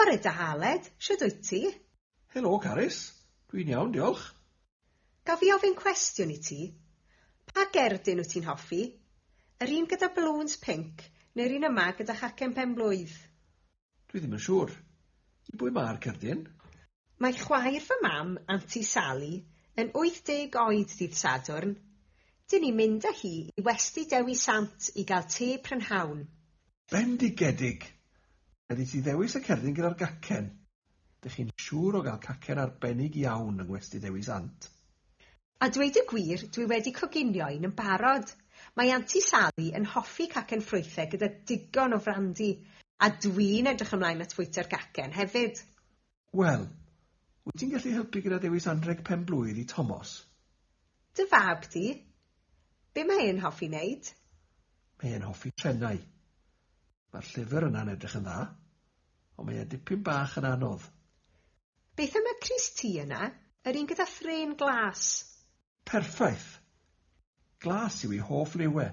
Bore da Aled, shwd wyt ti? Helo, Carys. Dwi'n iawn, diolch. Gaf fi ofyn cwestiwn I ti. Pa gerdyn wyt ti'n hoffi? Yr un gyda balloons pink, neu'r un yma gyda chacen pen-blwydd? Dwi ddim yn siŵr. I bwy mae'r cerdyn? Mae chwaer fy mam, Aunty Sally, yn 80 oed dydd Sadwrn. Dyn ni'n mynd â hi I westy Dewi Sant I gael te prynhawn. Bendigedig. Ydy ti ddewis y cerdyn gyda'r gacen? Dych chi'n siŵr o gael cacen arbennig iawn yng Ngwesty Dewi Sant? A dweud y gwir, dwi wedi coginio un yn barod. Mae Aunty Sally yn hoffi cacen ffrwythau gyda digon o frandi, a dwi'n edrych ymlaen at fwyta'r gacen hefyd. Wel, wyt ti'n gallu helpu gyda dewis anreg pen-blwydd I Thomas? Dy fab di? Be mae e'n hoffi wneud? Mae e'n hoffi trenau. Mae'r llyfr yna'n edrych yn dda, ond mae e dipyn bach yn anodd. Beth yma Chris T yna? Yr un gyda thrin glas. Perffaith. Glas yw ei hoff liwe.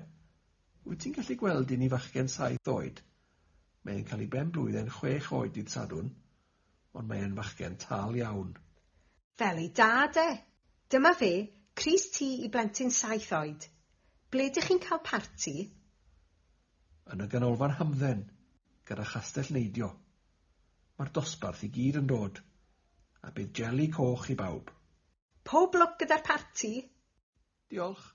Wyt ti'n gallu gweld un I fachgen 7 oed? Mae e'n cael ei ben-blwydd 6 oed dydd Sadwrn, ond mae e'n fachgen tal iawn. Fel ei dad e. Dyma fe, Chris T I blentyn 7 oed. Ble ydych chi'n cael parti? Yn y ganolfan hamdden, gyda chastell neidio. Mae'r dosbarth I gyd yn dod, a bydd jeli coch I bawb. Pob lwc gyda'r parti? Diolch.